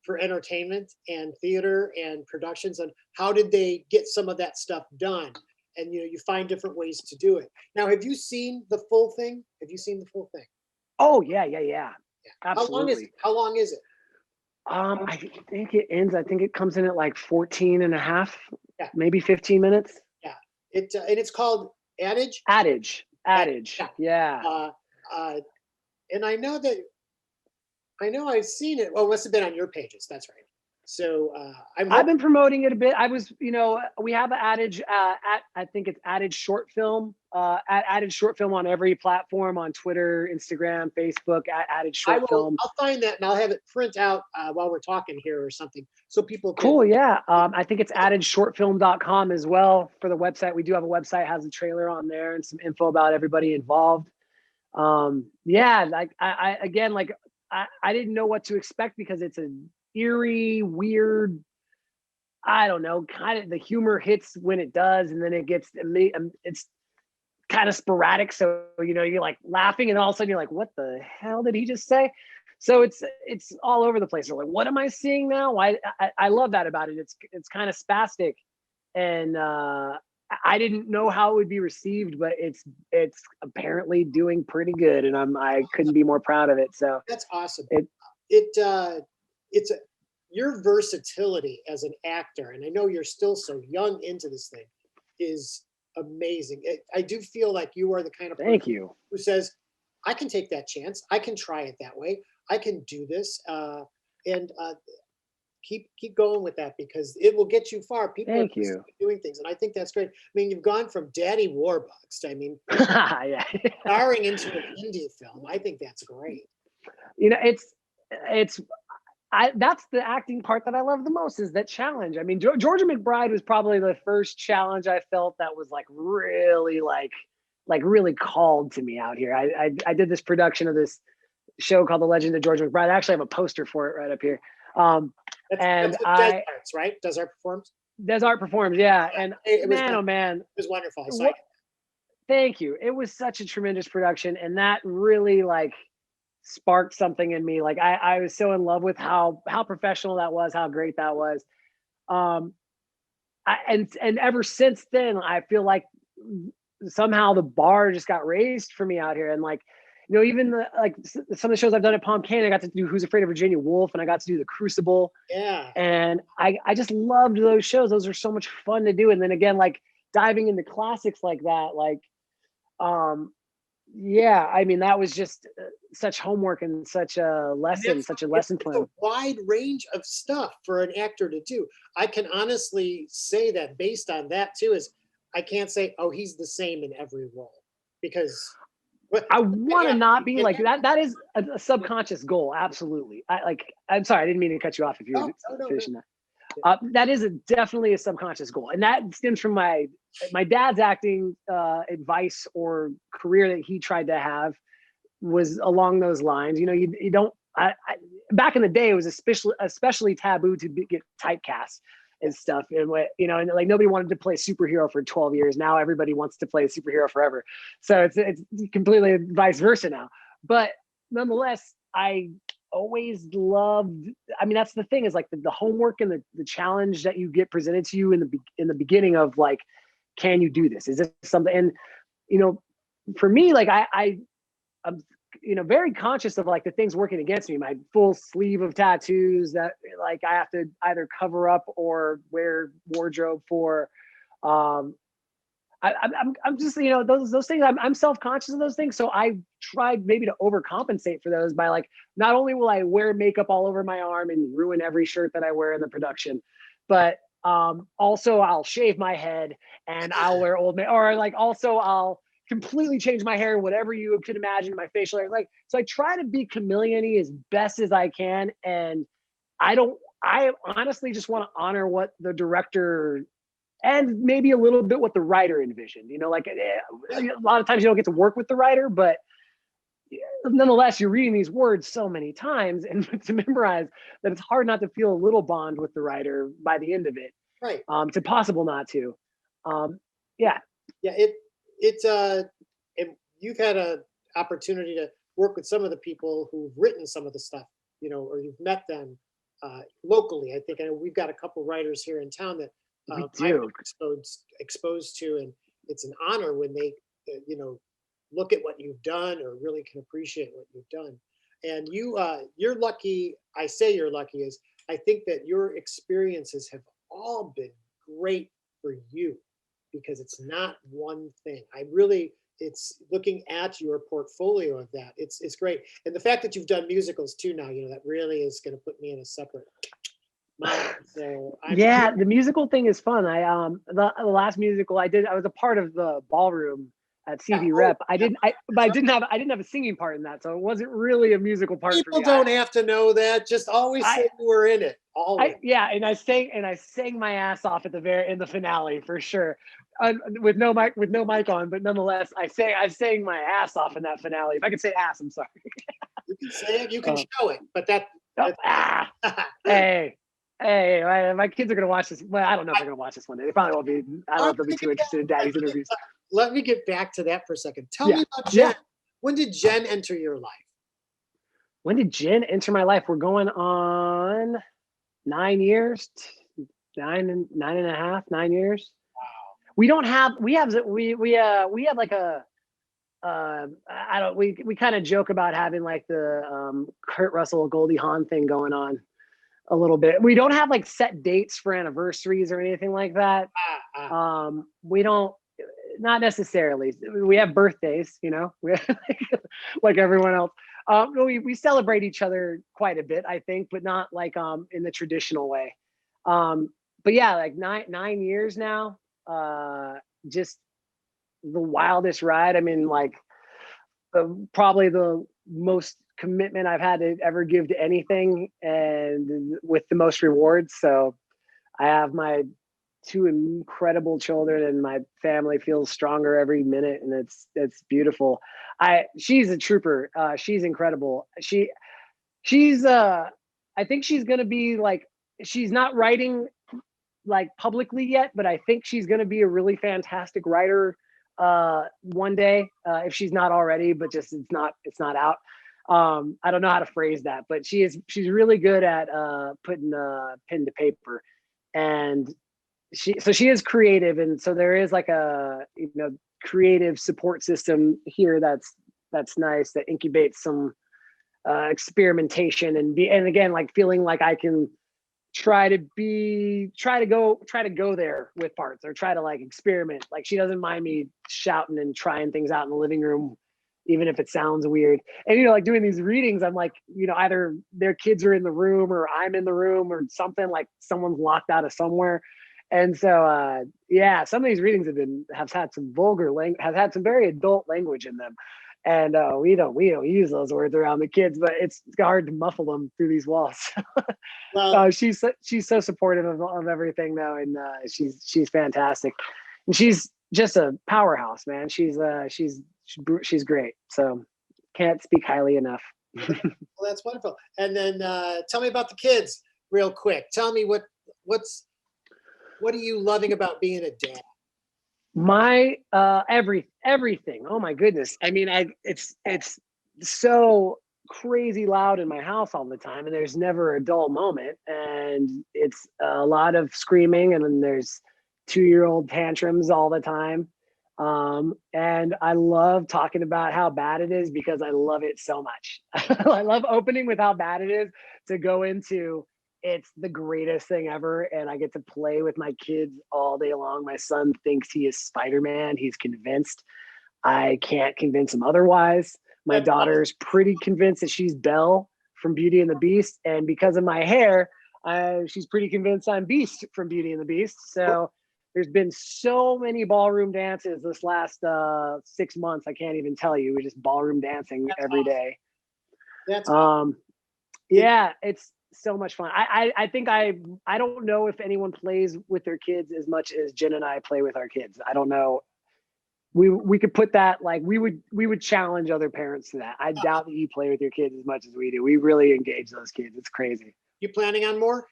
Speaker 1: for entertainment and theater and productions, and how did they get some of that stuff done? And you find different ways to do it. Now, have you seen the full thing? Oh,
Speaker 2: yeah. Absolutely.
Speaker 1: How long is it?
Speaker 2: I think it ends. I think it comes in at like 14 and a half, maybe 15 minutes.
Speaker 1: Yeah. And it's called Adage?
Speaker 2: Adage. Yeah.
Speaker 1: And I know I've seen it. Well, it must have been on your pages. That's right. So
Speaker 2: I've been promoting it a bit. We have an Adage I think it's Adage Short Film, at Adage Short Film on every platform, on Twitter, Instagram, Facebook, at Adage Short Film.
Speaker 1: I'll find that and I'll have it print out while we're talking here or something, so people can.
Speaker 2: Cool, yeah. I think it's adageshortfilm.com as well for the website. We do have a website, has a trailer on there and some info about everybody involved. Like I didn't know what to expect, because it's an eerie, weird, I don't know, kind of, the humor hits when it does, and then it's kind of sporadic. So, you're like laughing, and all of a sudden you're like, what the hell did he just say? So it's all over the place. You're like, what am I seeing now? I love that about it. It's kind of spastic, and I didn't know how it would be received, but it's apparently doing pretty good, and I couldn't be more proud of it. So
Speaker 1: that's awesome. Your versatility as an actor, and I know you're still so young into this thing, is amazing. I do feel like you are the kind of person who says, I can take that chance. I can try it that way. I can do this. And keep going with that, because it will get you far. People are doing things, and I think that's great. I mean, you've gone from Daddy Warbucks to, starring into an Indy film. I think that's great.
Speaker 2: That's the acting part that I love the most, is that challenge. I mean, Georgia McBride was probably the first challenge I felt that was really really called to me out here. I did this production of this show called The Legend of Georgia McBride. I actually have a poster for it right up here. That's
Speaker 1: Arts, right? Des Art Performs?
Speaker 2: Des Art Performs, yeah. And
Speaker 1: it was
Speaker 2: man.
Speaker 1: It was wonderful.
Speaker 2: Thank you. It was such a tremendous production, and that really sparked something in me. I was so in love with how professional that was, how great that was. And ever since then, I feel like somehow the bar just got raised for me out here. And even some of the shows I've done at Palm Canyon, I got to do Who's Afraid of Virginia Woolf, and I got to do The Crucible.
Speaker 1: Yeah.
Speaker 2: And I just loved those shows. Those are so much fun to do. And then again, diving into classics like that, that was just such homework and such a lesson plan.
Speaker 1: A wide range of stuff for an actor to do. I can honestly say that based on that too, is I can't say, oh, he's the same in every role, because
Speaker 2: I want to not be like that. That is a subconscious goal. Absolutely. I'm sorry, I didn't mean to cut you off if you were finishing that. That is definitely a subconscious goal, and that stems from my dad's acting advice or career that he tried to have was along those lines. You don't. Back in the day, it was especially taboo to get typecast, and stuff. And what, you know, and like nobody wanted to play superhero for 12 years. Now everybody wants to play superhero forever. So it's completely vice versa now. But nonetheless, I always loved, I mean, that's the thing, is like the homework and the challenge that you get presented to you in the beginning of like, can you do this? Is this something? And, you know, for me, like I'm, you know, very conscious of like the things working against me, my full sleeve of tattoos that like I have to either cover up or wear wardrobe for. I'm just, you know, those things, I'm self-conscious of those things. So I tried maybe to overcompensate for those by like, not only will I wear makeup all over my arm and ruin every shirt that I wear in the production, but also I'll shave my head and I'll wear old man, or like also I'll completely change my hair, whatever you could imagine, my facial hair. Like, so I try to be chameleon-y as best as I can. And I honestly just want to honor what the director and maybe a little bit what the writer envisioned, you know, like a lot of times you don't get to work with the writer, but nonetheless, you're reading these words so many times and to memorize that it's hard not to feel a little bond with the writer by the end of it.
Speaker 1: Right.
Speaker 2: It's impossible not to. Yeah.
Speaker 1: Yeah. And you've had an opportunity to work with some of the people who've written some of the stuff, you know, or you've met them locally. I think, and we've got a couple writers here in town that I've been exposed to, and it's an honor when they, you know, look at what you've done or really can appreciate what you've done. And you're lucky. I say you're lucky is I think that your experiences have all been great for you because it's not one thing. It's looking at your portfolio of that. It's great. And the fact that you've done musicals too now, you know, that really is going to put me in a separate mind. So
Speaker 2: the musical thing is fun. The last musical I did, I was a part of the ballroom at CV Rep. I didn't have a singing part in that, so it wasn't really a musical part.
Speaker 1: People don't have to know that. Just always say you were in it. Always.
Speaker 2: And I sang my ass off in the finale for sure, with no mic on, but nonetheless, I sang my ass off in that finale. If I could say ass, I'm sorry.
Speaker 1: You can say it. You can show it, but
Speaker 2: Hey, my kids are going to watch this. Well, I don't know if they're going to watch this one day. They probably won't be. I don't know if they'll be too interested in Daddy's interviews.
Speaker 1: Let me get back to that for a second. Tell me about Jen. Yeah. When did Jen enter your life?
Speaker 2: When did Jen enter my life? We're going on 9 years, 9 years.
Speaker 1: Wow.
Speaker 2: We have like a, we kind of joke about having like the Kurt Russell, Goldie Hawn thing going on a little bit. We don't have like set dates for anniversaries or anything like that. We don't, not necessarily. We have birthdays, you know, like everyone else. We celebrate each other quite a bit, I think, but not like in the traditional way. But yeah, like 9 years now, just the wildest ride. I mean, like probably the most commitment I've had to ever give to anything, and with the most rewards. So I have my 2 incredible children, and my family feels stronger every minute, and it's beautiful. She's a trooper. She's incredible. She's I think she's gonna be like, she's not writing like publicly yet, but I think she's gonna be a really fantastic writer one day, if she's not already, but just it's not out. I don't know how to phrase that, but she's really good at putting pen to paper, and she is creative, and so there is like a, you know, creative support system here that's nice, that incubates some experimentation and again, like feeling like I can try to go there with parts, or try to like experiment. Like she doesn't mind me shouting and trying things out in the living room, even if it sounds weird. And, you know, like doing these readings, I'm like, you know, either their kids are in the room or I'm in the room or something, like someone's locked out of somewhere. And so, some of these readings have had some vulgar language, have had some very adult language in them. And we don't use those words around the kids, but it's hard to muffle them through these walls. Well, she's so supportive of everything though, and she's fantastic, and she's just a powerhouse, man. She's great. So can't speak highly enough.
Speaker 1: Well, that's wonderful. And then tell me about the kids real quick. Tell me what's What are you loving about being a dad?
Speaker 2: My everything. Oh my goodness. I mean, it's so crazy loud in my house all the time, and there's never a dull moment. And it's a lot of screaming, and then there's 2-year-old tantrums all the time. And I love talking about how bad it is because I love it so much. I love opening with how bad it is to go into it's the greatest thing ever, and I get to play with my kids all day long. My son thinks he is Spider-Man. He's convinced. I can't convince him otherwise. My
Speaker 1: That's awesome.
Speaker 2: daughter's pretty convinced that she's Belle from Beauty and the Beast, and because of my hair, she's pretty convinced I'm Beast from Beauty and the Beast. So there's been so many ballroom dances this last 6 months. I can't even tell you. We're just ballroom dancing every day.
Speaker 1: That's awesome.
Speaker 2: Yeah, it's so much fun. I think I don't know if anyone plays with their kids as much as Jen and I play with our kids. I don't know. We could put that, like, we would challenge other parents to that. I doubt that you play with your kids as much as we do. We really engage those kids. It's crazy.
Speaker 1: You planning on more?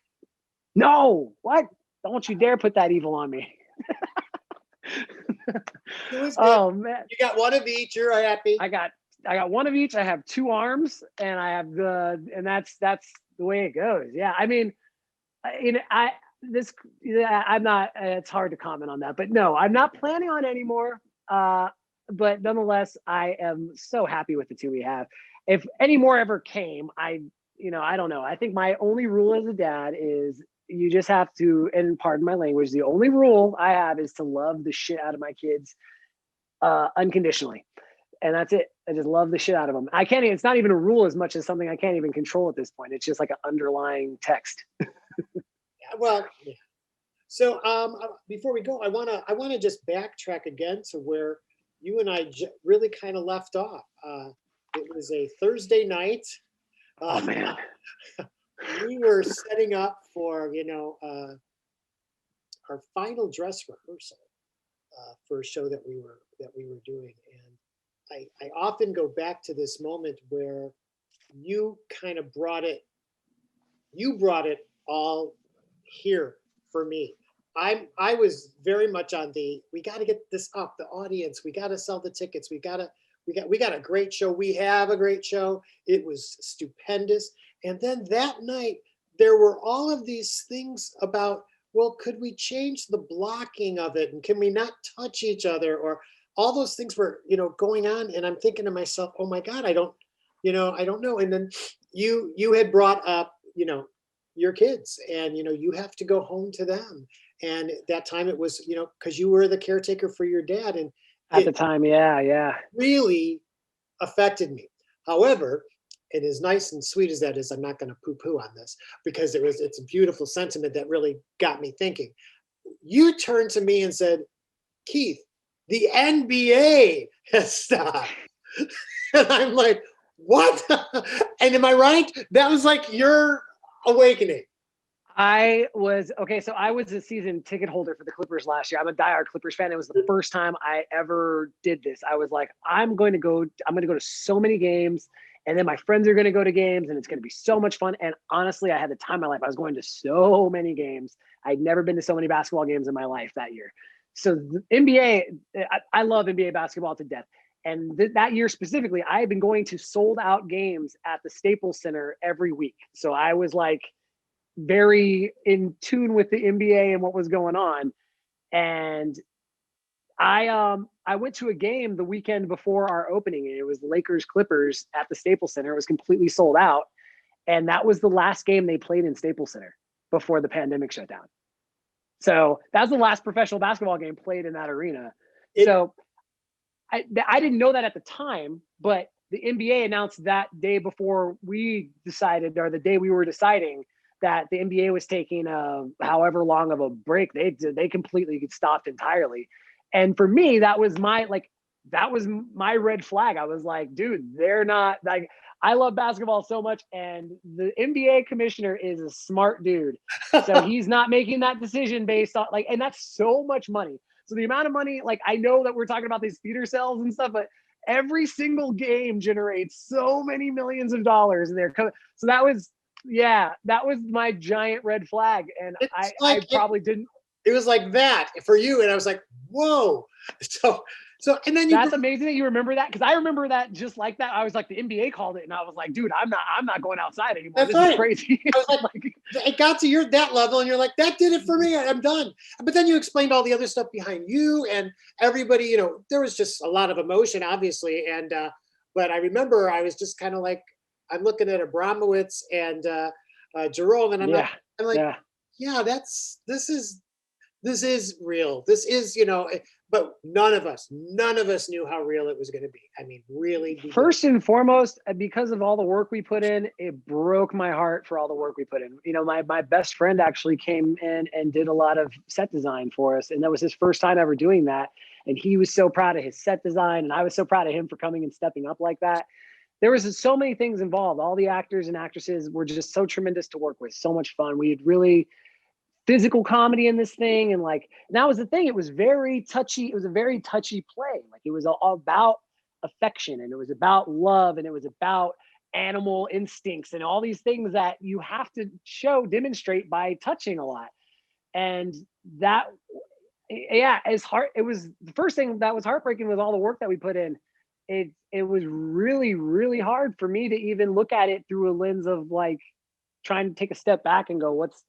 Speaker 2: No, what? Don't you dare put that evil on me. Oh man.
Speaker 1: You got one of each, you're happy.
Speaker 2: I got one of each. I have 2 arms, and I have and that's the way it goes. Yeah. I mean, I'm not, it's hard to comment on that, but no, I'm not planning on any more. But nonetheless, I am so happy with the 2 we have. If any more ever came, I don't know. I think my only rule as a dad is you just have to, and pardon my language, the only rule I have is to love the shit out of my kids unconditionally. And that's it. I just love the shit out of them. It's not even a rule as much as something I can't even control at this point. It's just like an underlying text.
Speaker 1: Well, yeah. So before we go, I wanna just backtrack again to where you and I really kind of left off. It was a Thursday night.
Speaker 2: Oh man.
Speaker 1: We were setting up for our final dress rehearsal for a show that we were doing, and I often go back to this moment where you kind of brought it all here for me. I was very much on we got to get this up, the audience, we got to sell the tickets, we got a great show, we have a great show. It was stupendous. And then that night there were all of these things about, well, could we change the blocking of it, and can we not touch each other, or all those things were, going on. And I'm thinking to myself, oh my God, I don't know. And then you had brought up, your kids, and, you have to go home to them. And at that time it was, cause you were the caretaker for your dad. And
Speaker 2: at the time, yeah.
Speaker 1: Really affected me. However, and as nice and sweet as that is, I'm not going to poo-poo on this, because it's a beautiful sentiment that really got me thinking. You turned to me and said, Keith, the NBA has stopped. And I'm like, what? And am I right? That was like your awakening.
Speaker 2: I was a season ticket holder for the Clippers last year. I'm a diehard Clippers fan. It was the first time I ever did this. I was like, I'm going to go to so many games, and then my friends are going to go to games, and it's going to be so much fun. And honestly, I had the time of my life. I was going to so many games. I'd never been to so many basketball games in my life that year. So the NBA, I love NBA basketball to death. And that year specifically, I had been going to sold out games at the Staples Center every week. So I was like very in tune with the NBA and what was going on. And I went to a game the weekend before our opening, and it was Lakers Clippers at the Staples Center. It was completely sold out. And that was the last game they played in Staples Center before the pandemic shut down. So that was the last professional basketball game played in that arena. So I didn't know that at the time, but the NBA announced that day before we decided, or the day we were deciding, that the NBA was taking however long of a break. They completely stopped entirely. And for me, that was my red flag. I was like, dude, they're not, like, I love basketball so much, and the NBA commissioner is a smart dude. So he's not making that decision based on, like, and that's so much money. So the amount of money, like, I know that we're talking about these theater sales and stuff, but every single game generates so many millions of dollars, and they're coming. So that was my giant red flag. And I probably didn't.
Speaker 1: It was like that for you. And I was like, whoa. So, and then you,
Speaker 2: That's amazing that you remember that, because I remember that just like that. I was like, the NBA called it, and I was like, dude, I'm not going outside anymore.
Speaker 1: that's
Speaker 2: This is
Speaker 1: right.
Speaker 2: crazy.
Speaker 1: I was like, it got to that level, and you're like, that did it for me. I'm done. But then you explained all the other stuff behind you and everybody. There was just a lot of emotion, obviously. And but I remember I was just kind of like, I'm looking at Abramowitz and Jerome, and
Speaker 2: Yeah,
Speaker 1: I'm like,
Speaker 2: yeah.
Speaker 1: yeah, this is real. This is, but none of us knew how real it was going to be. I mean, really.
Speaker 2: First and foremost, because of all the work we put in, it broke my heart for all the work we put in. My best friend actually came in and did a lot of set design for us. And that was his first time ever doing that. And he was so proud of his set design. And I was so proud of him for coming and stepping up like that. There was so many things involved. All the actors and actresses were just so tremendous to work with. So much fun. We had really physical comedy in this thing, and that was the thing. It was very touchy. It was a very touchy play. Like, it was all about affection, and it was about love, and it was about animal instincts and all these things that you have to demonstrate by touching a lot. And that, yeah, it was the first thing that was heartbreaking with all the work that we put in. It was really, really hard for me to even look at it through a lens of like trying to take a step back and go, what's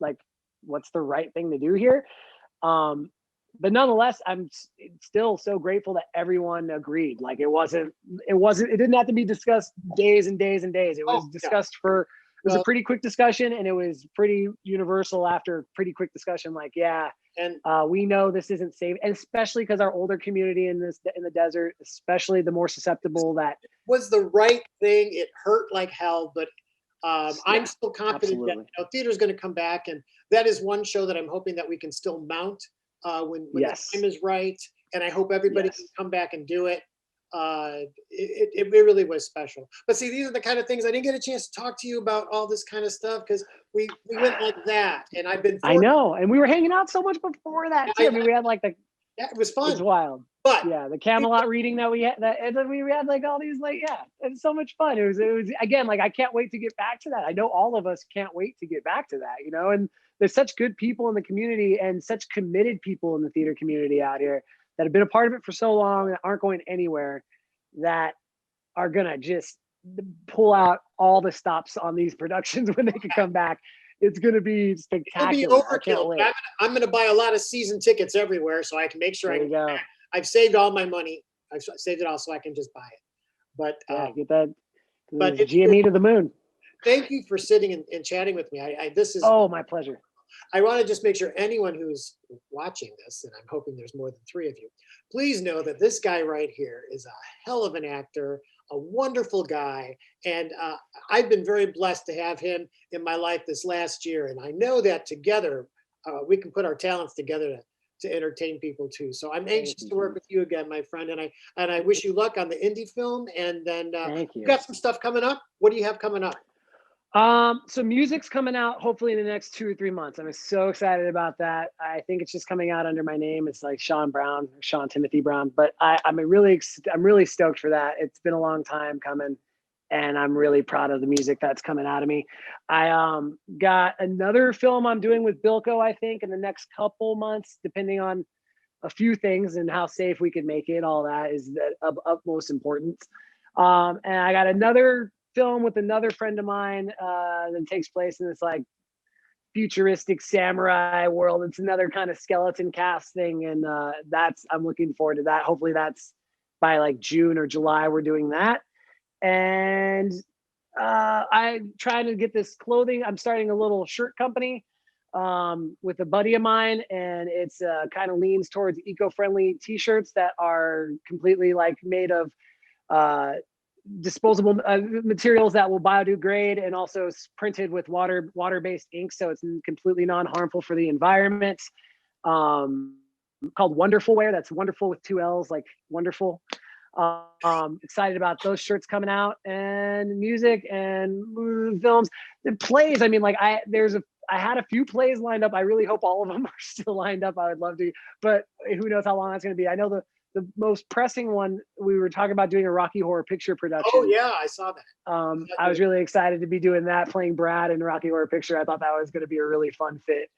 Speaker 2: the right thing to do here? But nonetheless, I'm still so grateful that everyone agreed. Like, it didn't have to be discussed days and days and days. It was discussed it was a pretty quick discussion, and it was pretty universal after pretty quick discussion. Like, yeah, and we know this isn't safe, and especially because our older community in the desert, especially the more susceptible, that
Speaker 1: was the right thing. It hurt like hell, but I'm still confident
Speaker 2: absolutely.
Speaker 1: that theater is going to come back, and that is one show that I'm hoping that we can still mount when
Speaker 2: Yes.
Speaker 1: the time is right. And I hope everybody can come back and do it. It really was special. But see, these are the kind of things I didn't get a chance to talk to you about, all this kind of stuff, because we went like that, and I've been.
Speaker 2: I know, and we were hanging out so much before that too. I mean, we had like the.
Speaker 1: Yeah, it was fun.
Speaker 2: It's wild.
Speaker 1: But
Speaker 2: yeah, the Camelot reading that we had, and then we had like all these it's so much fun. It was again, like, I can't wait to get back to that. I know all of us can't wait to get back to that, and there's such good people in the community and such committed people in the theater community out here that have been a part of it for so long, that aren't going anywhere, that are gonna just pull out all the stops on these productions when they can come back. It's going to be spectacular.
Speaker 1: It'll be overkill. I'm going to buy a lot of season tickets everywhere so I can make sure I've saved all my money. I've saved it all so I can just buy it. But
Speaker 2: get that. But GME to the moon.
Speaker 1: Thank you for sitting and chatting with me. This is
Speaker 2: my pleasure.
Speaker 1: I want to just make sure anyone who's watching this, and I'm hoping there's more than 3 of you, please know that this guy right here is a hell of an actor, a wonderful guy. And I've been very blessed to have him in my life this last year. And I know that together, we can put our talents together to entertain people too. So I'm anxious to work with you again, my friend. And I wish you luck on the Indy film. And then you've got some stuff coming up. What do you have coming up?
Speaker 2: So music's coming out hopefully in the next 2 or 3 months. I'm so excited about that. I think it's just coming out under my name. It's like Sean Timothy Brown, but I'm really stoked for that. It's been a long time coming, and I'm really proud of the music that's coming out of me. I got another film I'm doing with Bilko, I think, in the next couple months, depending on a few things and how safe we can make it. All that is of utmost importance. And I got another film with another friend of mine that takes place in this like futuristic samurai world. It's another kind of skeleton cast thing, and I'm looking forward to that. Hopefully that's by like June or July we're doing that. And I'm trying to get this clothing. I'm starting a little shirt company with a buddy of mine, and it's kind of leans towards eco-friendly t-shirts that are completely like made of disposable materials that will biodegrade, and also printed with water-based ink, so it's completely non-harmful for the environment. Called Wonderful Wear. That's wonderful with 2 L's, like wonderful. Excited about those shirts coming out, and music and films, the plays. I mean, like I had a few plays lined up. I really hope all of them are still lined up. I would love to, but who knows how long that's going to be. I know the most pressing one, we were talking about doing a Rocky Horror Picture production.
Speaker 1: Oh yeah, I saw that.
Speaker 2: I was really excited to be doing that, playing Brad in Rocky Horror Picture. I thought that was going to be a really fun fit.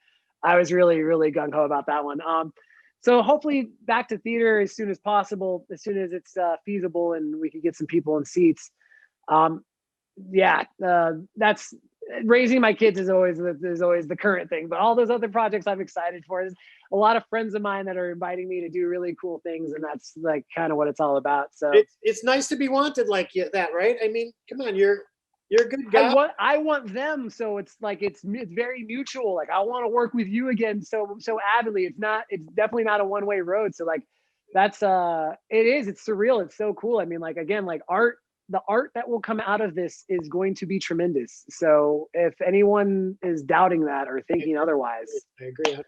Speaker 2: I was really, really gung ho about that one. So hopefully back to theater as soon as possible, as soon as it's feasible and we can get some people in seats. Um, yeah, that's raising my kids is always the current thing, but all those other projects I'm excited for. Is a lot of friends of mine that are inviting me to do really cool things, and that's like kind of what it's all about. So
Speaker 1: it's nice to be wanted like that, right? I mean, come on, you're a good guy.
Speaker 2: I want them, so it's like it's very mutual. Like I want to work with you again so avidly. It's definitely not a one-way road. So like that's it's surreal. It's so cool. I mean, like again, like the art that will come out of this is going to be tremendous. So if anyone is doubting that or thinking otherwise,
Speaker 1: I agree 100%.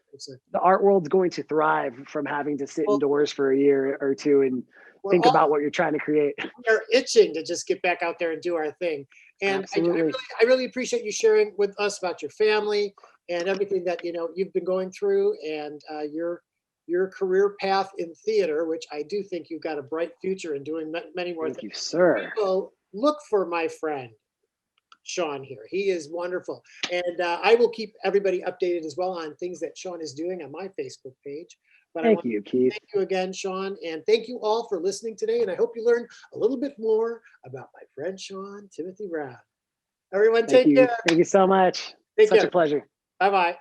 Speaker 2: The art world's going to thrive from having to sit indoors for a year or two and think about what you're trying to create.
Speaker 1: We're itching to just get back out there and do our thing. And I really appreciate you sharing with us about your family and everything that you've been going through, and your career path in theater, which I do think you've got a bright future in doing many more things.
Speaker 2: Thank you, sir.
Speaker 1: So look for my friend Sean here. He is wonderful. And I will keep everybody updated as well on things that Sean is doing on my Facebook page. But
Speaker 2: thank you, Keith.
Speaker 1: Thank you again, Sean. And thank you all for listening today. And I hope you learned a little bit more about my friend Sean Timothy Brown. Everyone, take care.
Speaker 2: Thank you so much.
Speaker 1: Take
Speaker 2: Such
Speaker 1: care.
Speaker 2: a pleasure.
Speaker 1: Bye-bye.